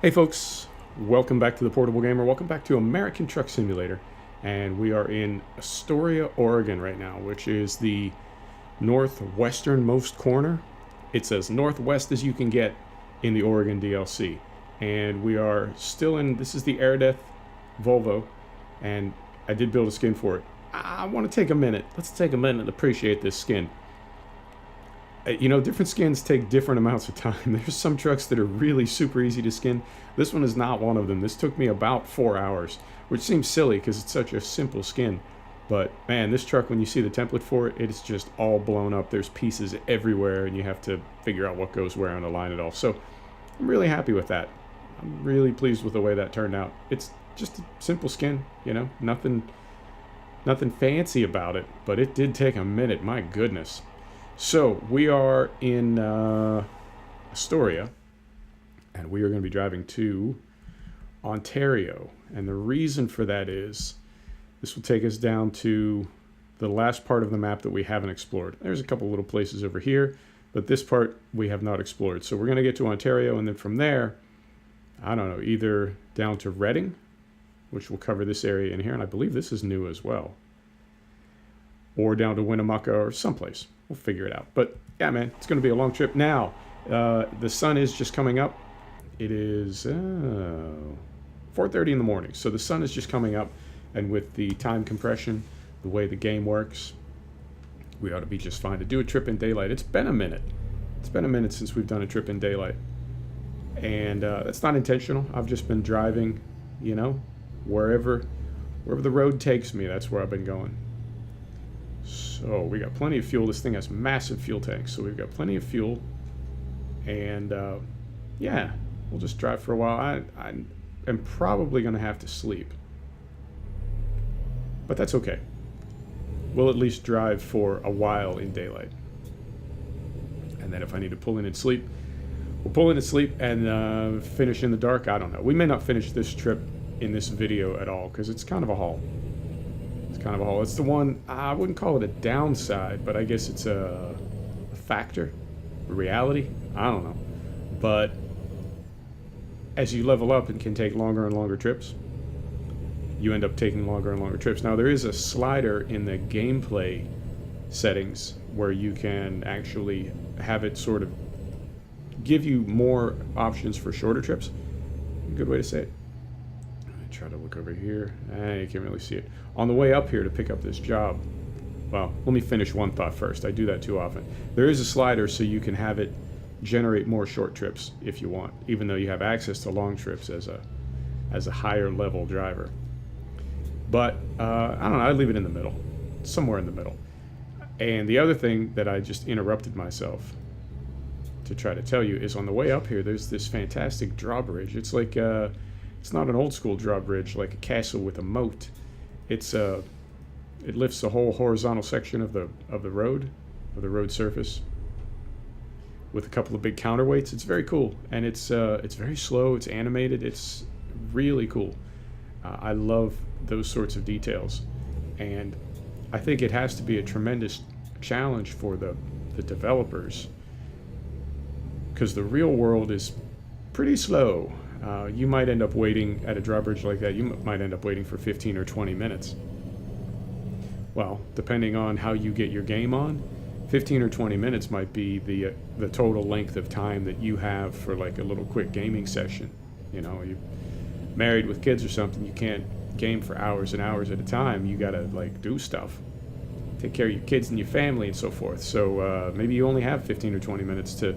Hey folks, welcome back to the Portable Gamer. Welcome back to American Truck Simulator. And we are in Astoria, Oregon right now, which is the northwesternmost corner. It's as northwest as you can get in the Oregon DLC. And we are still in, this is the Air Death Volvo, and I did build a skin for it. I want to take a minute. Let's take a minute and appreciate this skin. You know, different skins take different amounts of time. There's some trucks that are really super easy to skin. This one is not one of them. This took me about 4 hours, which seems silly because it's such a simple skin. But man, this truck, when you see the template for it, it's just all blown up. There's pieces everywhere and you have to figure out what goes where and align it all. So I'm really happy with that. I'm really pleased with the way that turned out. It's just a simple skin, you know, nothing fancy about it, but it did take a minute, my goodness. So we are in Astoria, and we are going to be driving to Ontario. And the reason for that is this will take us down to the last part of the map that we haven't explored. There's a couple little places over here, but this part we have not explored. So we're going to get to Ontario, and then from there, I don't know, either down to Reading, which will cover this area in here, and I believe this is new as well, or down to Winnemucca or someplace. We'll figure it out. But yeah, man, it's going to be a long trip. Now, the sun is just coming up. It is 4:30 in the morning. So the sun is just coming up. And with the time compression, the way the game works, we ought to be just fine to do a trip in daylight. It's been a minute. It's been a minute since we've done a trip in daylight. And that's not intentional. I've just been driving, you know, wherever the road takes me, that's where I've been going. So we got plenty of fuel. This thing has massive fuel tanks, so we've got plenty of fuel. And yeah, we'll just drive for a while. I am probably going to have to sleep, but that's okay. We'll at least drive for a while in daylight. And then if I need to pull in and sleep, we'll pull in and sleep and finish in the dark. I don't know. We may not finish this trip in this video at all because it's kind of a haul. It's the one, I wouldn't call it a downside, but I guess it's a factor, a reality. I don't know. But as you level up and can take longer and longer trips, you end up taking longer and longer trips. Now, there is a slider in the gameplay settings where you can actually have it sort of give you more options for shorter trips. Good way to say it. Try to look over here. You can't really see it. On the way up here to pick up this job, well, let me finish one thought first. I do that too often. There is a slider so you can have it generate more short trips if you want, even though you have access to long trips as a higher level driver. But I don't know, I'd leave it in the middle, somewhere in the middle. And the other thing that I just interrupted myself to try to tell you is on the way up here, there's this fantastic drawbridge. It's like it's not an old school drawbridge like a castle with a moat. It's it lifts the whole horizontal section of the road surface with a couple of big counterweights. It's very cool, and it's very slow. It's animated. It's really cool. I love those sorts of details, and I think it has to be a tremendous challenge for the developers because the real world is pretty slow. You might end up waiting at a drawbridge like that. You might end up waiting for 15 or 20 minutes. Well, depending on how you get your game on, 15 or 20 minutes might be the total length of time that you have for like a little quick gaming session. You know, you're married with kids or something, you can't game for hours and hours at a time. You gotta like do stuff, take care of your kids and your family and so forth. So maybe you only have 15 or 20 minutes to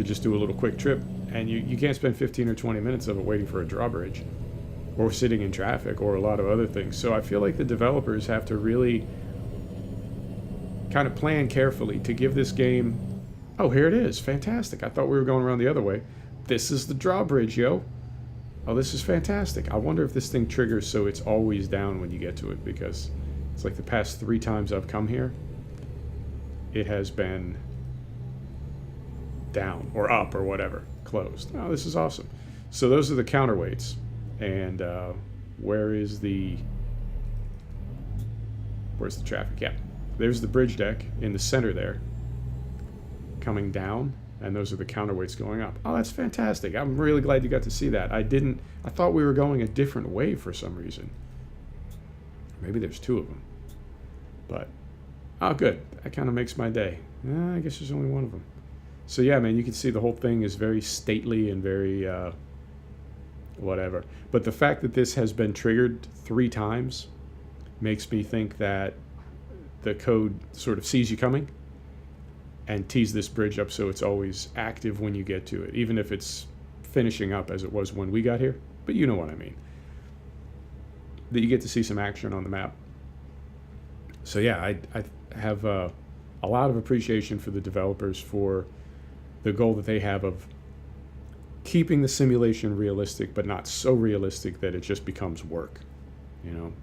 just do a little quick trip. And you can't spend 15 or 20 minutes of it waiting for a drawbridge or sitting in traffic or a lot of other things. So I feel like the developers have to really kind of plan carefully to give this game... Oh, here it is. Fantastic. I thought we were going around the other way. This is the drawbridge, yo. Oh, this is fantastic. I wonder if this thing triggers so it's always down when you get to it, because it's like the past 3 times I've come here, it has been down or up or whatever. Closed. Oh, this is awesome. So those are the counterweights. And where's the traffic? Yeah, there's the bridge deck in the center there coming down. and those are the counterweights going up. Oh, that's fantastic. I'm really glad you got to see that. I thought we were going a different way for some reason. Maybe there's two of them. But, oh, good. That kind of makes my day. I guess there's only one of them. So, yeah, man, you can see the whole thing is very stately and very, whatever. But the fact that this has been triggered 3 times makes me think that the code sort of sees you coming and tees this bridge up so it's always active when you get to it, even if it's finishing up as it was when we got here. But you know what I mean. That you get to see some action on the map. So yeah, I have a lot of appreciation for the developers for the goal that they have of keeping the simulation realistic, but not so realistic that it just becomes work. You know,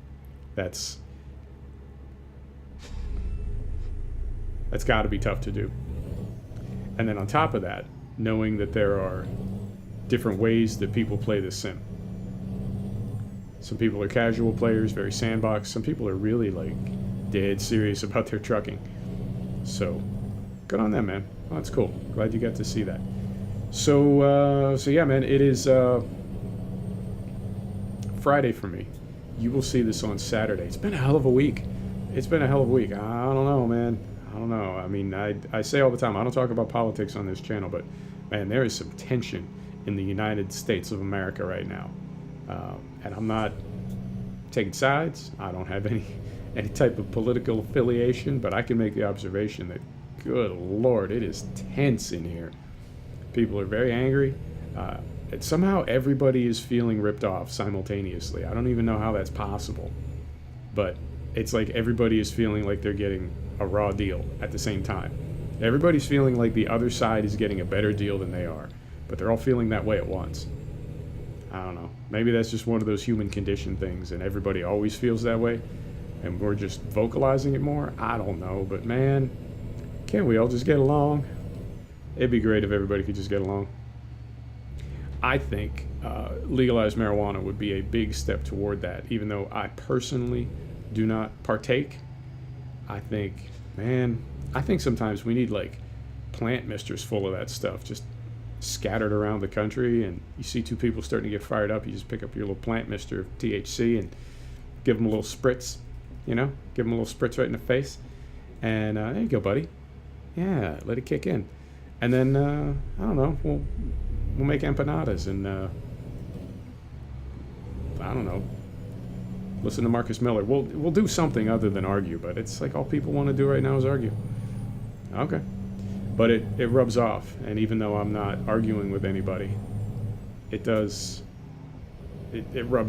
that's got to be tough to do. And then on top of that, knowing that there are different ways that people play this sim. Some people are casual players, very sandbox. Some people are really like dead serious about their trucking. So good on them, man. Oh, that's cool. Glad you got to see that. So yeah, man, it is Friday for me. You will see this on Saturday. It's been a hell of a week. I don't know, man. I don't know. I mean, I say all the time, I don't talk about politics on this channel, but man, there is some tension in the United States of America right now. And I'm not taking sides. I don't have any type of political affiliation, but I can make the observation that, good Lord, it is tense in here. People are very angry. And somehow everybody is feeling ripped off simultaneously. I don't even know how that's possible. But it's like everybody is feeling like they're getting a raw deal at the same time. Everybody's feeling like the other side is getting a better deal than they are. But they're all feeling that way at once. I don't know. Maybe that's just one of those human condition things, and everybody always feels that way, and we're just vocalizing it more. I don't know, but man, can't we all just get along? It'd be great if everybody could just get along. I think legalized marijuana would be a big step toward that, even though I personally do not partake. I think sometimes we need like plant misters full of that stuff, just scattered around the country, and you see 2 people starting to get fired up, you just pick up your little plant mister of THC and give them a little spritz, give them a little spritz right in the face, and there you go, buddy. Yeah, let it kick in. And then, I don't know, we'll make empanadas and, I don't know, listen to Marcus Miller. We'll do something other than argue, but it's like all people want to do right now is argue. Okay. But it rubs off, and even though I'm not arguing with anybody, it rubs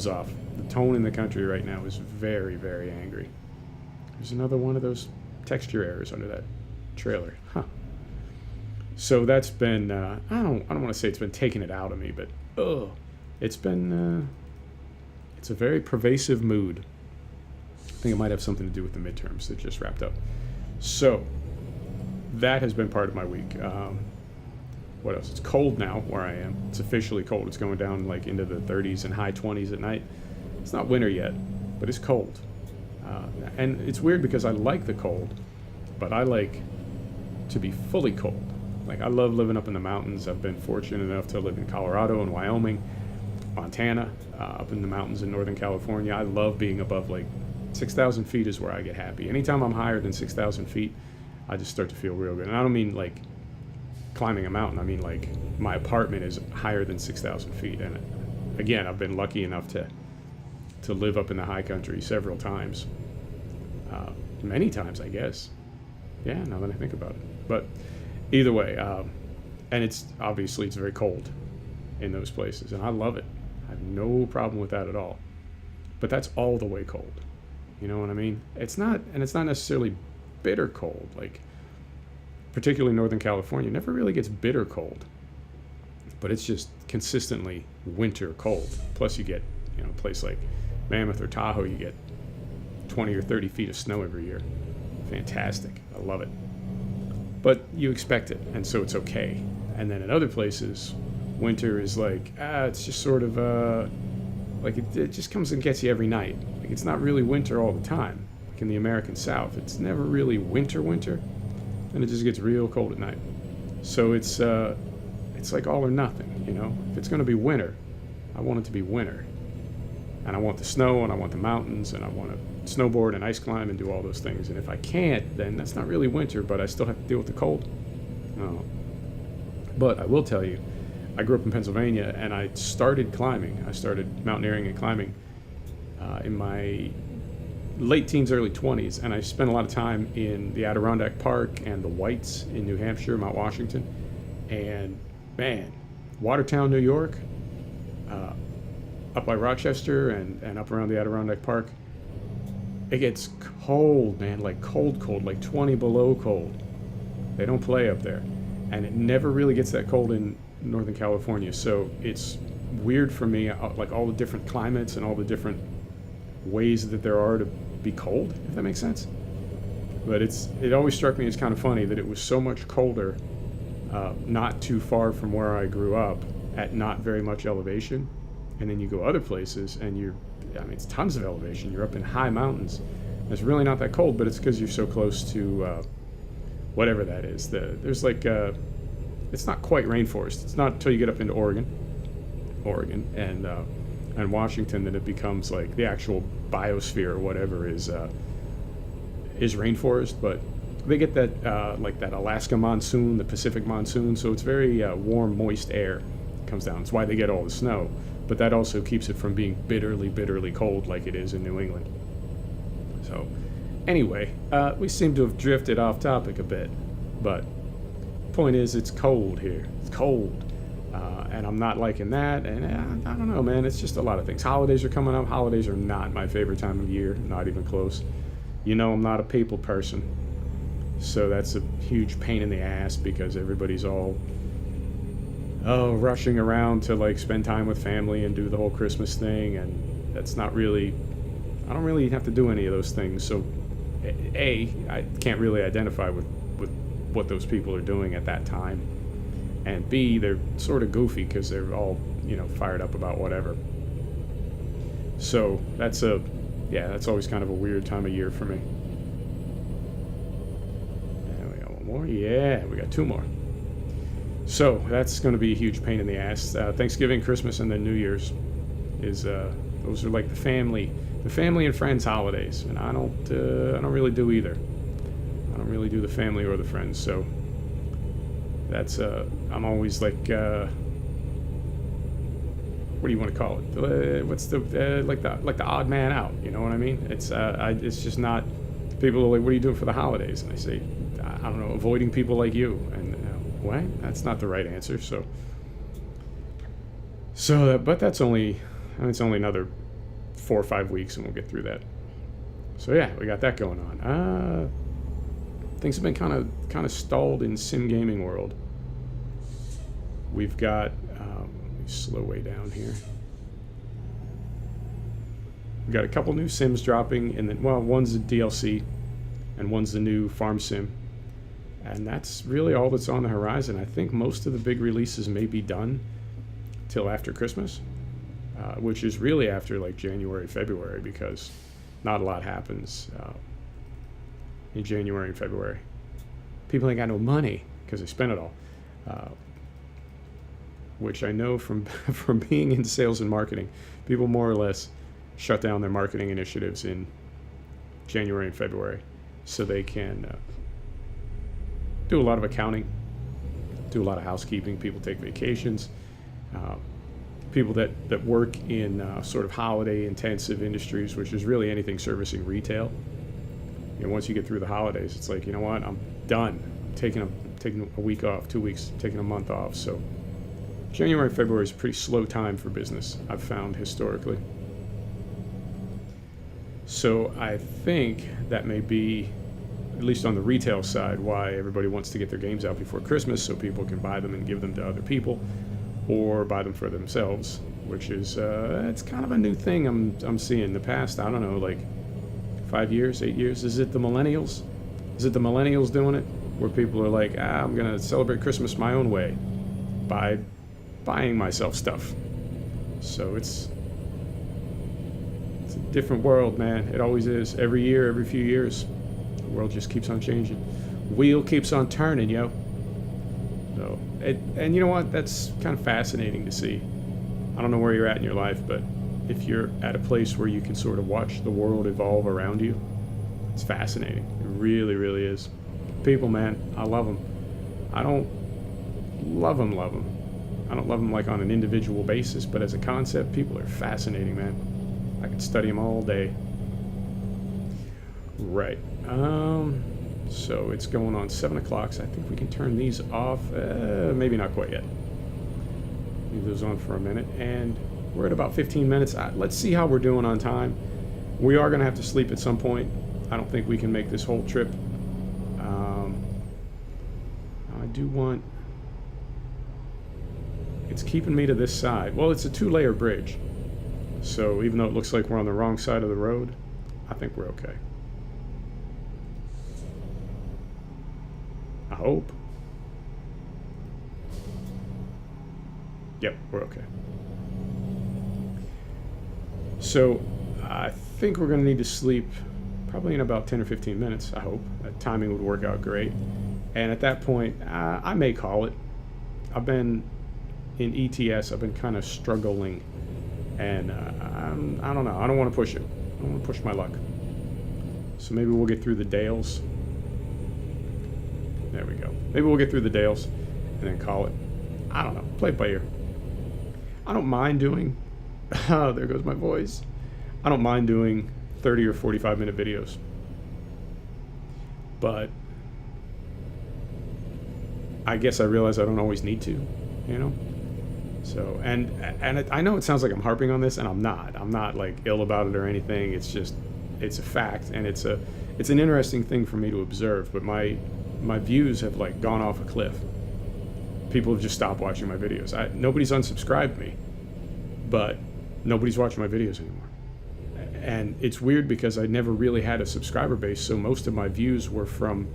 off. The tone in the country right now is very, very angry. There's another one of those texture errors under that trailer. Huh. So that's been, I don't want to say it's been taking it out of me, but it's been, it's a very pervasive mood. I think it might have something to do with the midterms that just wrapped up. So that has been part of my week. What else? It's cold now where I am. It's officially cold. It's going down like into the 30s and high 20s at night. It's not winter yet, but it's cold. And it's weird because I like the cold, but I like to be fully cold. Like, I love living up in the mountains. I've been fortunate enough to live in Colorado and Wyoming, Montana, up in the mountains in Northern California. I love being above like 6,000 feet is where I get happy. Anytime I'm higher than 6,000 feet, I just start to feel real good. And I don't mean like climbing a mountain. I mean like my apartment is higher than 6,000 feet. And again, I've been lucky enough to live up in the high country several times. Many times, I guess. Yeah, now that I think about it. But either way, and it's very cold in those places. And I love it. I have no problem with that at all. But that's all the way cold. You know what I mean? It's not necessarily bitter cold. Like, particularly Northern California never really gets bitter cold, but it's just consistently winter cold. Plus you get, a place like Mammoth or Tahoe, you get 20 or 30 feet of snow every year. Fantastic. I love it. But you expect it, and so it's okay. And then in other places, winter is like, it's just sort of, like it just comes and gets you every night. Like, it's not really winter all the time. Like in the American South, it's never really winter, and it just gets real cold at night. So it's like all or nothing, you know. If it's going to be winter, I want it to be winter, and I want the snow, and I want the mountains, and I want to snowboard and ice climb and do all those things. And if I can't, then that's not really winter, but I still have to deal with the cold. Oh. But I will tell you, I grew up in Pennsylvania, and I started climbing. I started mountaineering and climbing in my late teens, early 20s, and I spent a lot of time in the Adirondack Park and the Whites in New Hampshire, Mount Washington, and man, Watertown, New York, up by Rochester and up around the Adirondack Park, it gets cold, man, like cold, like 20 below cold. They don't play up there, and it never really gets that cold in Northern California, so it's weird for me, like all the different climates and all the different ways that there are to be cold, if that makes sense. But it always struck me as kind of funny that it was so much colder not too far from where I grew up at not very much elevation, and then you go other places and it's tons of elevation. You're up in high mountains. It's really not that cold, but it's because you're so close to whatever that is. There's like it's not quite rainforest. It's not until you get up into Oregon and Washington that it becomes like the actual biosphere or whatever is rainforest. But they get that like that Alaska monsoon, the Pacific monsoon, so it's very warm, moist air comes down. It's why they get all the snow, but that also keeps it from being bitterly cold like it is in New England. So anyway, we seem to have drifted off topic a bit, but point is, it's cold here. It's cold. And I'm not liking that, and I don't know, man. It's just a lot of things. Holidays are coming up. Holidays are not my favorite time of year, not even close. You know, I'm not a people person, so that's a huge pain in the ass because everybody's all rushing around to like spend time with family and do the whole Christmas thing, and that's not really. I don't really have to do any of those things, so I can't really identify with what those people are doing at that time. And B, they're sort of goofy because they're all, fired up about whatever. So that's always kind of a weird time of year for me. And we got one more. Yeah, we got two more. So that's going to be a huge pain in the ass. Thanksgiving, Christmas, and then New Year's those are like the family and friends holidays, and I don't really do either. I don't really do the family or the friends, so. That's I'm always like what do you want to call it? What's the like the odd man out? You know what I mean? It's just not. People are like, what are you doing for the holidays? And I say, I don't know, avoiding people like you. And what? That's not the right answer. But that's only it's only another 4 or 5 weeks, and we'll get through that. So yeah, we got that going on. Things have been kind of stalled in sim gaming world. We've got let me slow way down here. We've got a couple new sims dropping, and then one's a DLC, and one's the new farm sim, and that's really all that's on the horizon. I think most of the big releases may be done till after Christmas, which is really after like January, February, because not a lot happens. In January and February, people ain't got no money because they spent it all, which I know from being in sales and marketing, people more or less shut down their marketing initiatives in January and February so they can do a lot of accounting, do a lot of housekeeping. People take vacations. People that work in sort of holiday intensive industries, which is really anything servicing retail. Once you get through the holidays, it's like, you know what, I'm done. I'm taking a week off, 2 weeks, taking a month off. So January and February is a pretty slow time for business, I've found historically. So I think that may be, at least on the retail side, why everybody wants to get their games out before Christmas so people can buy them and give them to other people or buy them for themselves, which is it's kind of a new thing I'm seeing. In the past, I don't know, like 5 years, 8 years. Is it the millennials? Is it the millennials doing it? Where people are like, I'm going to celebrate Christmas my own way by buying myself stuff. So it's a different world, man. It always is. Every year, every few years, the world just keeps on changing. Wheel keeps on turning, yo. So, and you know what? That's kind of fascinating to see. I don't know where you're at in your life, but if you're at a place where you can sort of watch the world evolve around you, it's fascinating. It really, really is. People, man, I love them. I don't love them. I don't love them like on an individual basis, but as a concept, people are fascinating, man. I could study them all day. Right. So it's going on 7 o'clock, so I think we can turn these off. Maybe not quite yet. Leave those on for a minute, and we're at about 15 minutes. Let's see how we're doing on time. We are going to have to sleep at some point. I don't think we can make this whole trip. I do want... It's keeping me to this side. Well, it's a 2-layer bridge. So even though it looks like we're on the wrong side of the road, I think we're okay. I hope. Yep, we're okay. So I think we're going to need to sleep probably in about 10 or 15 minutes, I hope. That timing would work out great. And at that point, I may call it. I've been in ETS, I've been kind of struggling. And I don't know. I don't want to push it. I don't want to push my luck. So maybe we'll get through the Dales. There we go. Maybe we'll get through the Dales and then call it. I don't know. Play it by ear. I don't mind doing... Oh, there goes my voice. I don't mind doing 30 or 45-minute videos. But I guess I realize I don't always need to, you know? So, and I know it sounds like I'm harping on this, and I'm not. I'm not, like, ill about it or anything. It's just, it's a fact, and it's an interesting thing for me to observe, but my views have, like, gone off a cliff. People have just stopped watching my videos. Nobody's unsubscribed me, but nobody's watching my videos anymore. And it's weird because I never really had a subscriber base, so most of my views were from,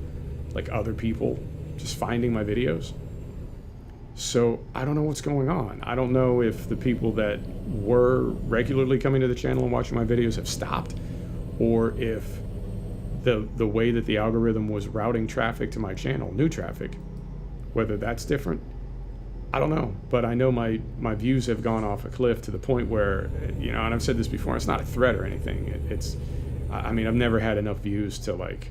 like, other people just finding my videos. So I don't know what's going on. I don't know if the people that were regularly coming to the channel and watching my videos have stopped, or if the way that the algorithm was routing traffic to my channel, new traffic, whether that's different, I don't know. But I know my views have gone off a cliff to the point where, you know, and I've said this before, it's not a threat or anything. I mean, I've never had enough views to, like,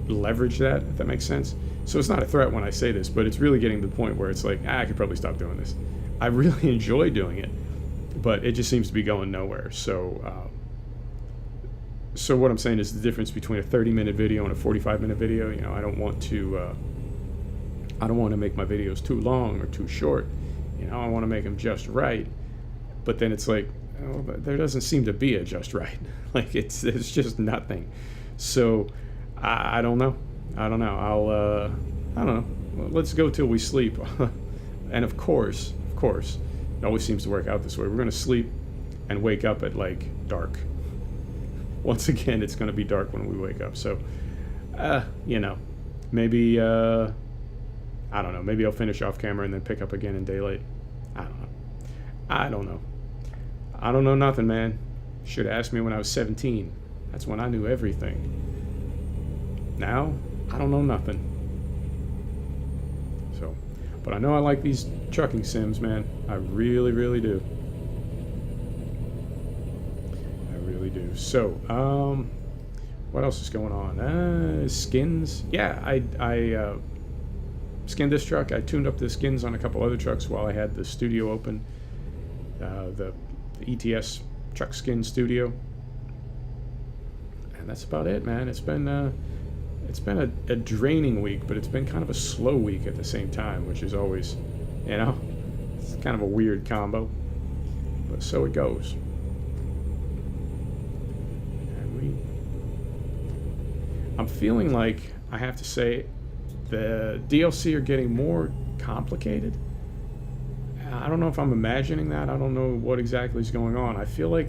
leverage that, if that makes sense. So it's not a threat when I say this, but it's really getting to the point where it's like, I could probably stop doing this. I really enjoy doing it, but it just seems to be going nowhere. So so what I'm saying is the difference between a 30-minute video and a 45-minute video. You know, I don't want to make my videos too long or too short. You know, I want to make them just right. But then it's like, oh, there doesn't seem to be a just right. Like, it's just nothing. So I don't know. I don't know. I don't know. Well, let's go till we sleep. And of course, it always seems to work out this way. We're going to sleep and wake up at, like, dark. Once again, it's going to be dark when we wake up. So, you know, maybe, I don't know. Maybe I'll finish off camera and then pick up again in daylight. I don't know. I don't know nothing, man. Should have asked me when I was 17. That's when I knew everything. Now, I don't know nothing. So, but I know I like these trucking sims, man. I really, really do. I really do. So, what else is going on? Skins. Yeah, I skinned this truck. I tuned up the skins on a couple other trucks while I had the studio open. The ETS truck skin studio. And that's about it, man. It's been a draining week, but it's been kind of a slow week at the same time, which is always, you know, it's kind of a weird combo. But so it goes. And I'm feeling like, I have to say, the DLC are getting more complicated. I don't know if I'm imagining that. I don't know what exactly is going on. I feel like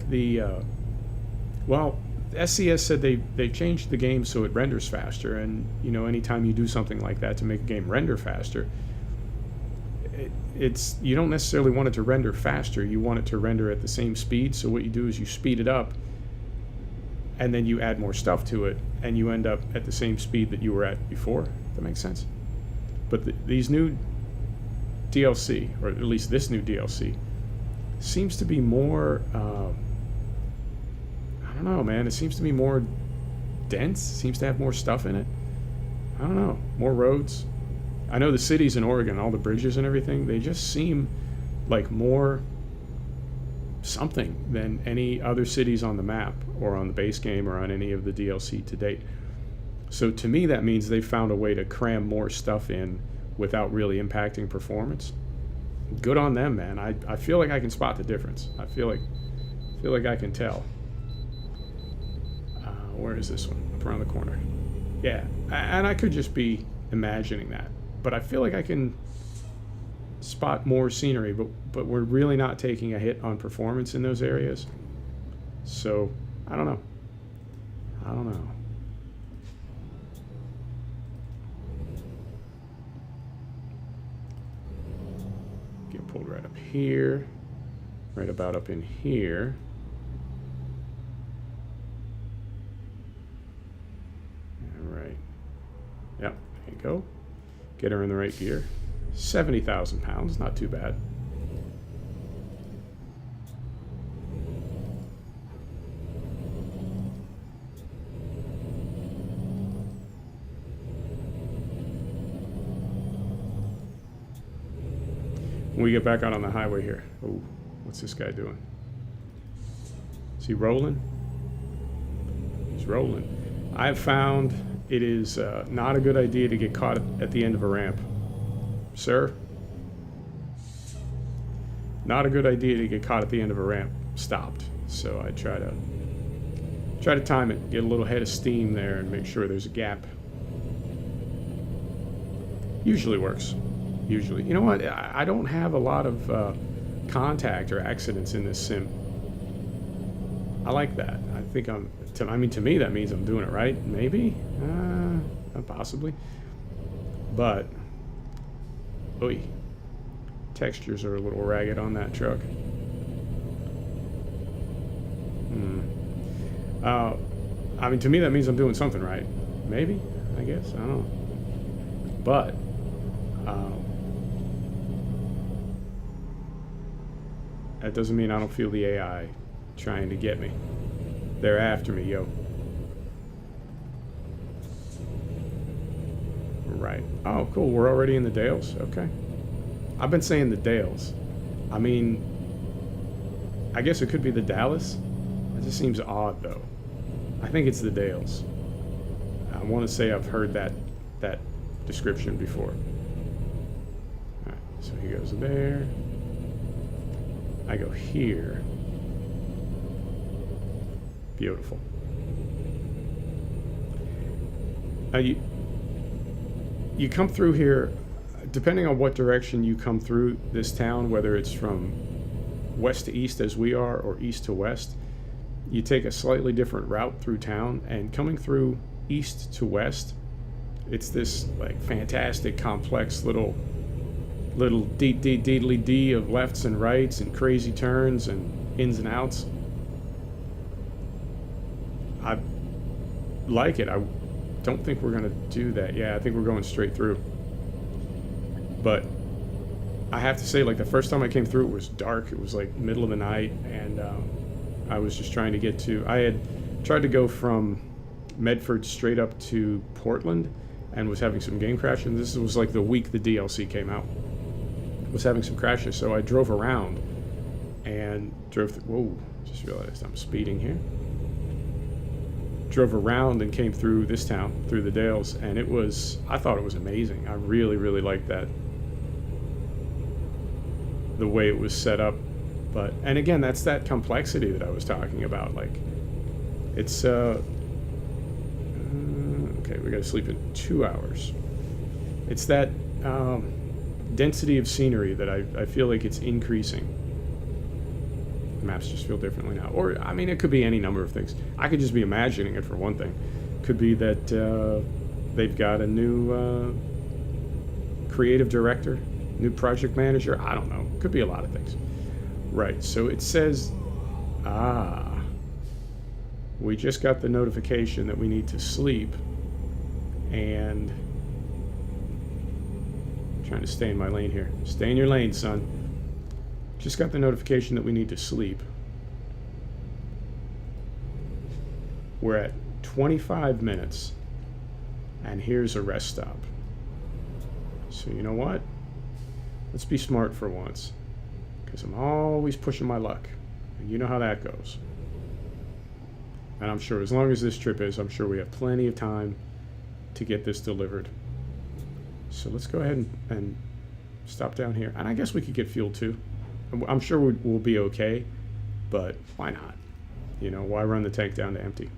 well, SCS said they changed the game so it renders faster, and, you know, anytime you do something like that to make a game render faster, you don't necessarily want it to render faster. You want it to render at the same speed. So what you do is you speed it up, and then you add more stuff to it, and you end up at the same speed that you were at before. If that makes sense. But these new DLC, or at least this new DLC, seems to be more, I don't know, man. It seems to be more dense. Seems to have more stuff in it. I don't know. More roads. I know the cities in Oregon, all the bridges and everything, they just seem like more something than any other cities on the map or on the base game or on any of the DLC to date. So to me, that means they found a way to cram more stuff in without really impacting performance. Good on them, man. I feel like I can spot the difference. I feel like I can tell. Where is this one? Up around the corner. Yeah, and I could just be imagining that, but I feel like I can spot more scenery, but we're really not taking a hit on performance in those areas. So I don't know. Get pulled right up here, right about up in here. All right. Yep, there you go. Get her in the right gear. 70,000 pounds, not too bad. When we get back out on the highway here, oh, what's this guy doing? Is he rolling? He's rolling. I've found it is not a good idea to get caught at the end of a ramp. Sir, not a good idea to get caught at the end of a ramp stopped. So I try to time it, get a little head of steam there and make sure there's a gap. Usually works. Usually. You know what? I don't have a lot of contact or accidents in this sim. I like that. I think to me that means I'm doing it right. Maybe? Possibly. But oy, textures are a little ragged on that truck. To me that means I'm doing something right. Maybe, I guess, I don't know. But that doesn't mean I don't feel the AI trying to get me. They're after me, yo. Right. Oh, cool. We're already in the Dales. Okay. I've been saying the Dales. I mean, I guess it could be the Dallas. It just seems odd, though. I think it's the Dales. I want to say I've heard that description before. All right. So he goes there. I go here. Beautiful. Now you come through here, depending on what direction you come through this town, whether it's from west to east as we are or east to west, you take a slightly different route through town. And coming through east to west, it's this like fantastic complex little deedly of lefts and rights and crazy turns and ins and outs. I like it. I don't think we're gonna do that. Yeah, I think we're going straight through. But I have to say, like, the first time I came through, it was dark. It was like middle of the night, and I was just trying to get to. I had tried to go from Medford straight up to Portland, and was having some game crashes. And this was like the week the DLC came out. Was having some crashes, so I drove around and drove. Whoa! Just realized I'm speeding here. Drove around and came through this town, through the Dales, and I thought it was amazing. I really, really liked that, the way it was set up. But, and again, that's that complexity that I was talking about. Like, it's, okay, we gotta sleep in 2 hours. It's that density of scenery that I feel like it's increasing. Maps just feel differently now. Or, I mean, it could be any number of things. I could just be imagining it for one thing. Could be that they've got a new creative director, new project manager. I don't know. Could be a lot of things. Right, so it says, we just got the notification that we need to sleep. And Trying to stay in my lane here. Stay in your lane, son. Just got the notification that we need to sleep. We're at 25 minutes. And here's a rest stop. So you know what? Let's be smart for once. Because I'm always pushing my luck. And you know how that goes. And I'm sure as long as this trip is, I'm sure we have plenty of time to get this delivered. So let's go ahead and stop down here. And I guess we could get fuel too. I'm sure we'll be okay, but why not? You know, why run the tank down to empty?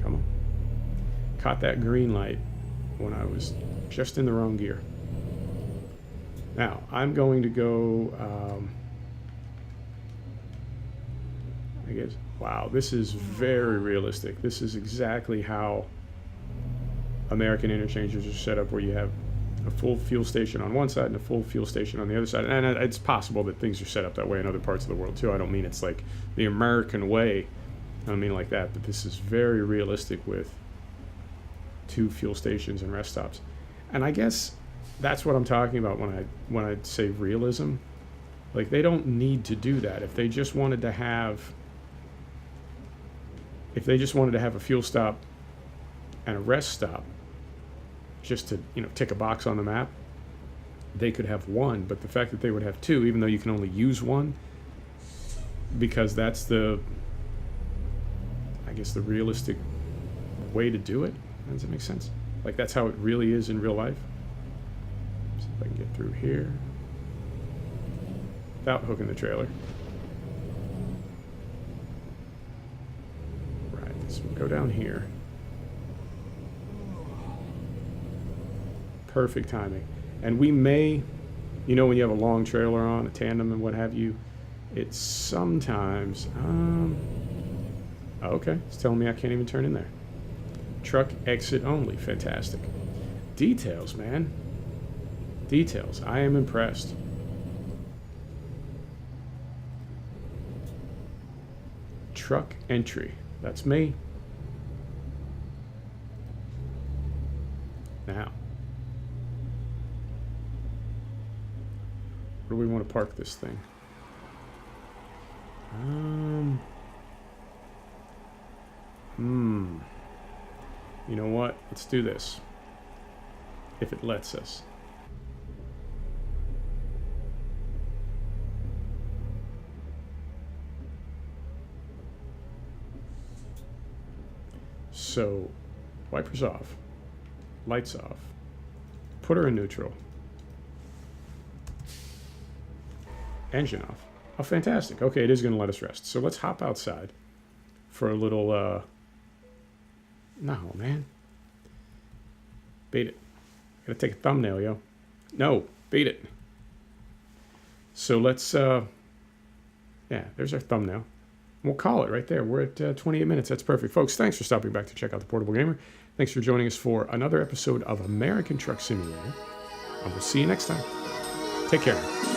Come on. Caught that green light when I was just in the wrong gear. Now, I'm going to go, I guess, wow, this is very realistic. This is exactly how American interchanges are set up, where you have a full fuel station on one side and a full fuel station on the other side. And it's possible that things are set up that way in other parts of the world too. I don't mean it's like the American way. I don't mean like that, but this is very realistic with 2 fuel stations and rest stops. And I guess that's what I'm talking about when I say realism. Like, they don't need to do that. If they just wanted to have a fuel stop and a rest stop, just to, you know, tick a box on the map, they could have one. But the fact that they would have 2, even though you can only use one, because that's the, I guess, the realistic way to do it. Does that make sense? Like, that's how it really is in real life. See if I can get through here without hooking the trailer. Right, so we'll go down here. Perfect timing. And we may, you know, when you have a long trailer on, a tandem and what have you, it's sometimes, okay, it's telling me I can't even turn in there. Truck exit only. Fantastic. Details, man. Details. I am impressed. Truck entry. That's me. Now, where do we want to park this thing? You know what? Let's do this. If it lets us. So, wipers off. Lights off. Put her in neutral. Engine off. Oh, fantastic. Okay, it is going to let us rest. So let's hop outside for a little, no, man. Beat it. Gotta take a thumbnail, yo. No, beat it. So let's, yeah, there's our thumbnail. We'll call it right there. We're at 28 minutes. That's perfect. Folks, thanks for stopping back to check out The Portable Gamer. Thanks for joining us for another episode of American Truck Simulator. And we'll see you next time. Take care.